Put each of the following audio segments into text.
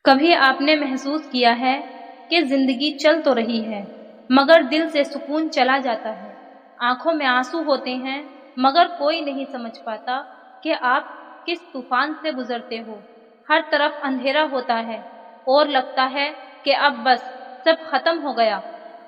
کبھی آپ نے محسوس کیا ہے کہ زندگی چل تو رہی ہے مگر دل سے سکون چلا جاتا ہے، آنکھوں میں آنسو ہوتے ہیں مگر کوئی نہیں سمجھ پاتا کہ آپ کس طوفان سے گزرتے ہو، ہر طرف اندھیرا ہوتا ہے اور لگتا ہے کہ اب بس سب ختم ہو گیا،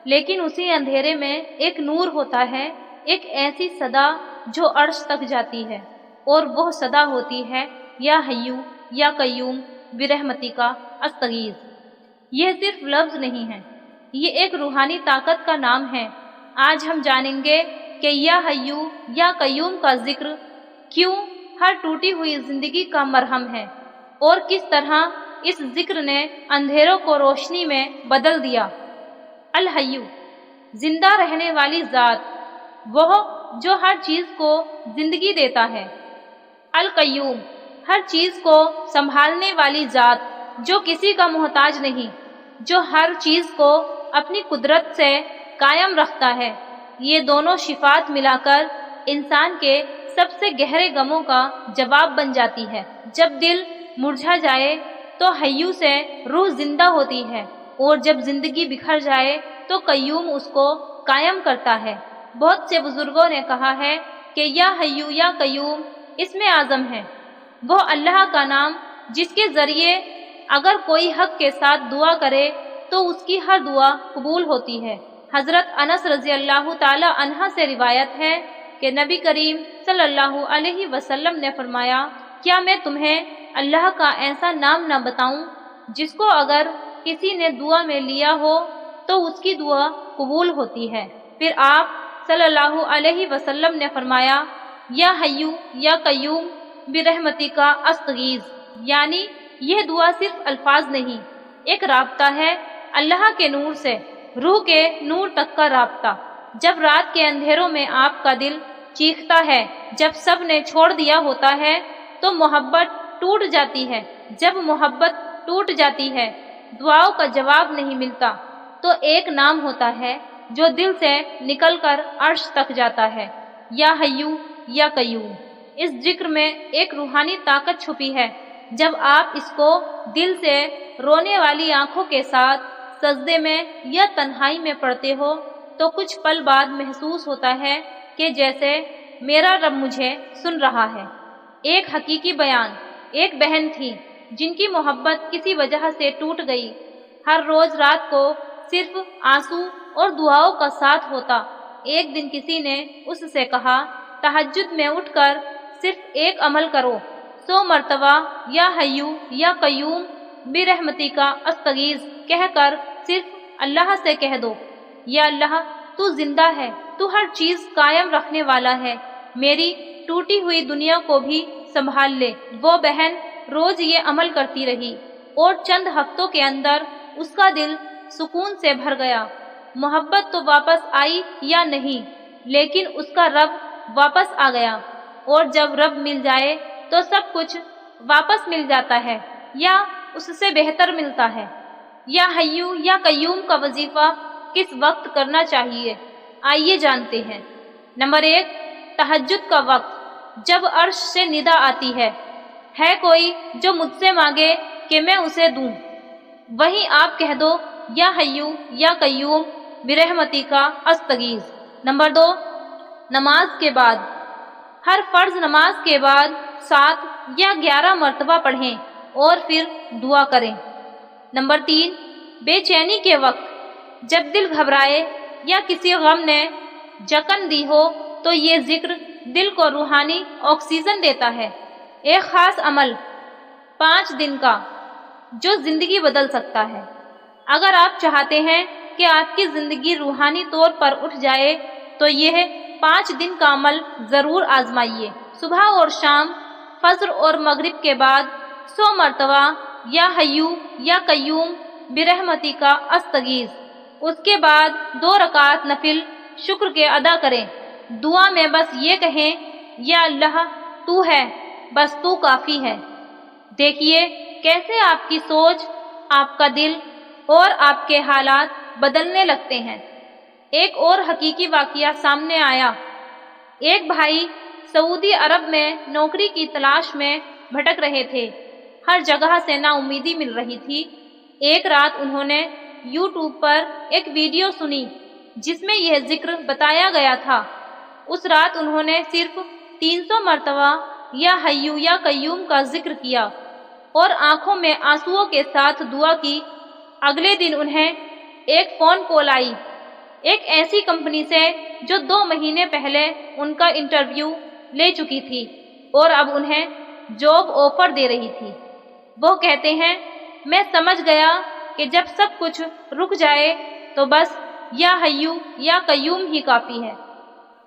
لیکن اسی اندھیرے میں ایک نور ہوتا ہے، ایک ایسی صدا جو عرش تک جاتی ہے، اور وہ صدا ہوتی ہے یا حیو یا قیوم برحمتی کا استغیث۔ یہ صرف لفظ نہیں ہے، یہ ایک روحانی طاقت کا نام ہے۔ آج ہم جانیں گے کہ یا حیو یا قیوم کا ذکر کیوں ہر ٹوٹی ہوئی زندگی کا مرہم ہے، اور کس طرح اس ذکر نے اندھیروں کو روشنی میں بدل دیا۔ الحیو، زندہ رہنے والی ذات، وہ جو ہر چیز کو زندگی دیتا ہے۔ القیوم، ہر چیز کو سنبھالنے والی ذات جو کسی کا محتاج نہیں، جو ہر چیز کو اپنی قدرت سے قائم رکھتا ہے۔ یہ دونوں صفات ملا کر انسان کے سب سے گہرے غموں کا جواب بن جاتی ہے۔ جب دل مرجھا جائے تو حیو سے روح زندہ ہوتی ہے، اور جب زندگی بکھر جائے تو قیوم اس کو قائم کرتا ہے۔ بہت سے بزرگوں نے کہا ہے کہ یا حیو یا قیوم اسم اعظم ہے، وہ اللہ کا نام جس کے ذریعے اگر کوئی حق کے ساتھ دعا کرے تو اس کی ہر دعا قبول ہوتی ہے۔ حضرت انس رضی اللہ تعالی عنہ سے روایت ہے کہ نبی کریم صلی اللہ علیہ وسلم نے فرمایا، کیا میں تمہیں اللہ کا ایسا نام نہ بتاؤں جس کو اگر کسی نے دعا میں لیا ہو تو اس کی دعا قبول ہوتی ہے؟ پھر آپ صلی اللہ علیہ وسلم نے فرمایا، یا حیو یا قیوم برحمتی کا استغیث، یعنی یہ دعا صرف الفاظ نہیں، ایک رابطہ ہے اللہ کے نور سے روح کے نور تک کا رابطہ۔ جب رات کے اندھیروں میں آپ کا دل چیختا ہے، جب سب نے چھوڑ دیا ہوتا ہے تو محبت ٹوٹ جاتی ہے، جب محبت ٹوٹ جاتی ہے، دعاؤں کا جواب نہیں ملتا، تو ایک نام ہوتا ہے جو دل سے نکل کر عرش تک جاتا ہے، یا حیو یا قیوم۔ اس ذکر میں ایک روحانی طاقت چھپی ہے۔ جب آپ اس کو دل سے رونے والی آنکھوں کے ساتھ سجدے میں یا تنہائی میں پڑھتے ہو تو کچھ پل بعد محسوس ہوتا ہے کہ جیسے میرا رب مجھے سن رہا ہے۔ ایک حقیقی بیان، ایک بہن تھی جن کی محبت کسی وجہ سے ٹوٹ گئی۔ ہر روز رات کو صرف آنسو اور دعاؤں کا ساتھ ہوتا۔ ایک دن کسی نے اس سے کہا، تہجد میں اٹھ کر صرف ایک عمل کرو، 100 مرتبہ یا حیو یا قیوم برحمتی کا استغیث کہہ کر صرف اللہ سے کہہ دو، یا اللہ تو زندہ ہے، تو ہر چیز قائم رکھنے والا ہے، میری ٹوٹی ہوئی دنیا کو بھی سنبھال لے۔ وہ بہن روز یہ عمل کرتی رہی اور چند ہفتوں کے اندر اس کا دل سکون سے بھر گیا۔ محبت تو واپس آئی یا نہیں، لیکن اس کا رب واپس آ گیا، اور جب رب مل جائے تو سب کچھ واپس مل جاتا ہے یا اس سے بہتر ملتا ہے۔ یا حیو یا قیوم کا وظیفہ کس وقت کرنا چاہیے؟ آئیے جانتے ہیں۔ نمبر 1، تہجد کا وقت، جب عرش سے ندا آتی ہے کوئی جو مجھ سے مانگے کہ میں اسے دوں، وہیں آپ کہہ دو یا حیو یا قیوم برحمتی کا استغیث۔ نمبر 2، نماز کے بعد، ہر فرض نماز کے بعد 7 یا 11 مرتبہ پڑھیں اور پھر دعا کریں۔ نمبر 3، بے چینی کے وقت، جب دل گھبرائے یا کسی غم نے جکن دی ہو تو یہ ذکر دل کو روحانی آکسیجن دیتا ہے۔ ایک خاص عمل 5 دن کا جو زندگی بدل سکتا ہے۔ اگر آپ چاہتے ہیں کہ آپ کی زندگی روحانی طور پر اٹھ جائے تو یہ 5 دن کا عمل ضرور آزمائیے۔ صبح اور شام، فجر اور مغرب کے بعد 100 مرتبہ یا حیو یا قیوم برحمتی کا استغیث۔ اس کے بعد 2 رکعت نفل شکر کے ادا کریں۔ دعا میں بس یہ کہیں، یا اللہ تو ہے، بس تو کافی ہے۔ دیکھیے کیسے آپ کی سوچ، آپ کا دل اور آپ کے حالات بدلنے لگتے ہیں۔ ایک اور حقیقی واقعہ سامنے آیا۔ ایک بھائی سعودی عرب میں نوکری کی تلاش میں بھٹک رہے تھے۔ ہر جگہ سے نا امیدی مل رہی تھی۔ ایک رات انہوں نے یوٹیوب پر ایک ویڈیو سنی جس میں یہ ذکر بتایا گیا تھا۔ اس رات انہوں نے صرف 300 مرتبہ یا حیو یا قیوم کا ذکر کیا اور آنکھوں میں آنسوؤں کے ساتھ دعا کی۔ اگلے دن انہیں ایک فون کال آئی ایک ایسی کمپنی سے جو 2 مہینے پہلے ان کا انٹرویو لے چکی تھی اور اب انہیں جاب آفر دے رہی تھی۔ وہ کہتے ہیں، میں سمجھ گیا کہ جب سب کچھ رک جائے تو بس یا حیو یا قیوم ہی کافی ہے۔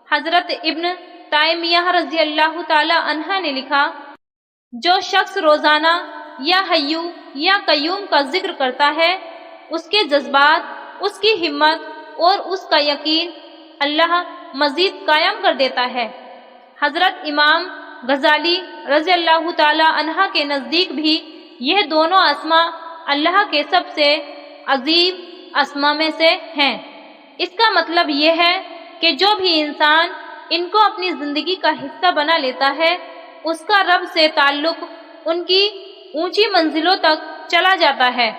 حضرت ابن تیمیہ رضی اللہ تعالی عنہ نے لکھا، جو شخص روزانہ یا حیو یا قیوم کا ذکر کرتا ہے، اس کے جذبات، اس کی ہمت اور اس کا یقین اللہ مزید قائم کر دیتا ہے۔ حضرت امام غزالی رضی اللہ تعالی عنہ کے نزدیک بھی یہ دونوں اسما اللہ کے سب سے عظیم اسما میں سے ہیں۔ اس کا مطلب یہ ہے کہ جو بھی انسان ان کو اپنی زندگی کا حصہ بنا لیتا ہے، اس کا رب سے تعلق ان کی اونچی منزلوں تک چلا جاتا ہے۔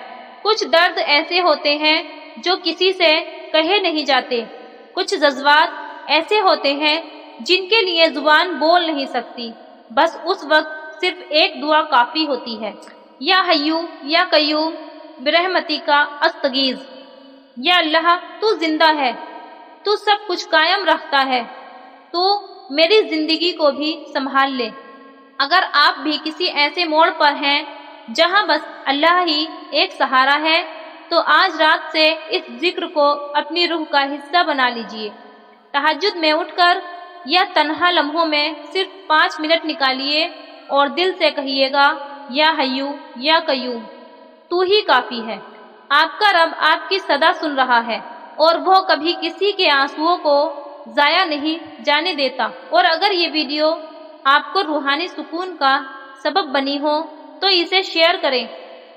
کچھ درد ایسے ہوتے ہیں جو کسی سے کہے نہیں جاتے، کچھ جذبات ایسے ہوتے ہیں جن کے لیے زبان بول نہیں سکتی، بس اس وقت صرف ایک دعا کافی ہوتی ہے، یا حیو یا قیوم برحمتی کا استغیث۔ یا اللہ، تو زندہ ہے، تو سب کچھ قائم رکھتا ہے، تو میری زندگی کو بھی سنبھال لے۔ اگر آپ بھی کسی ایسے موڑ پر ہیں جہاں بس اللہ ہی ایک سہارا ہے، تو آج رات سے اس ذکر کو اپنی روح کا حصہ بنا لیجئے۔ تہجد میں اٹھ کر یا تنہا لمحوں میں صرف 5 منٹ نکالیے اور دل سے کہیے گا، یا حیو یا قیوم، تو ہی کافی ہے۔ آپ کا رب آپ کی صدا سن رہا ہے اور وہ کبھی کسی کے آنسوؤں کو ضائع نہیں جانے دیتا۔ اور اگر یہ ویڈیو آپ کو روحانی سکون کا سبب بنی ہو تو اسے شیئر کریں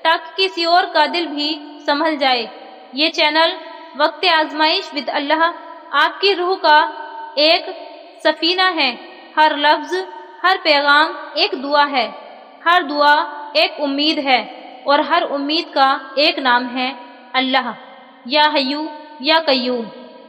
تاکہ کسی اور کا دل بھی سنبھل جائے۔ یہ چینل وقت آزمائش ود اللہ آپ کی روح کا ایک سفینہ ہے۔ ہر لفظ، ہر پیغام ایک دعا ہے، ہر دعا ایک امید ہے، اور ہر امید کا ایک نام ہے اللہ، یا حیو یا قیوم۔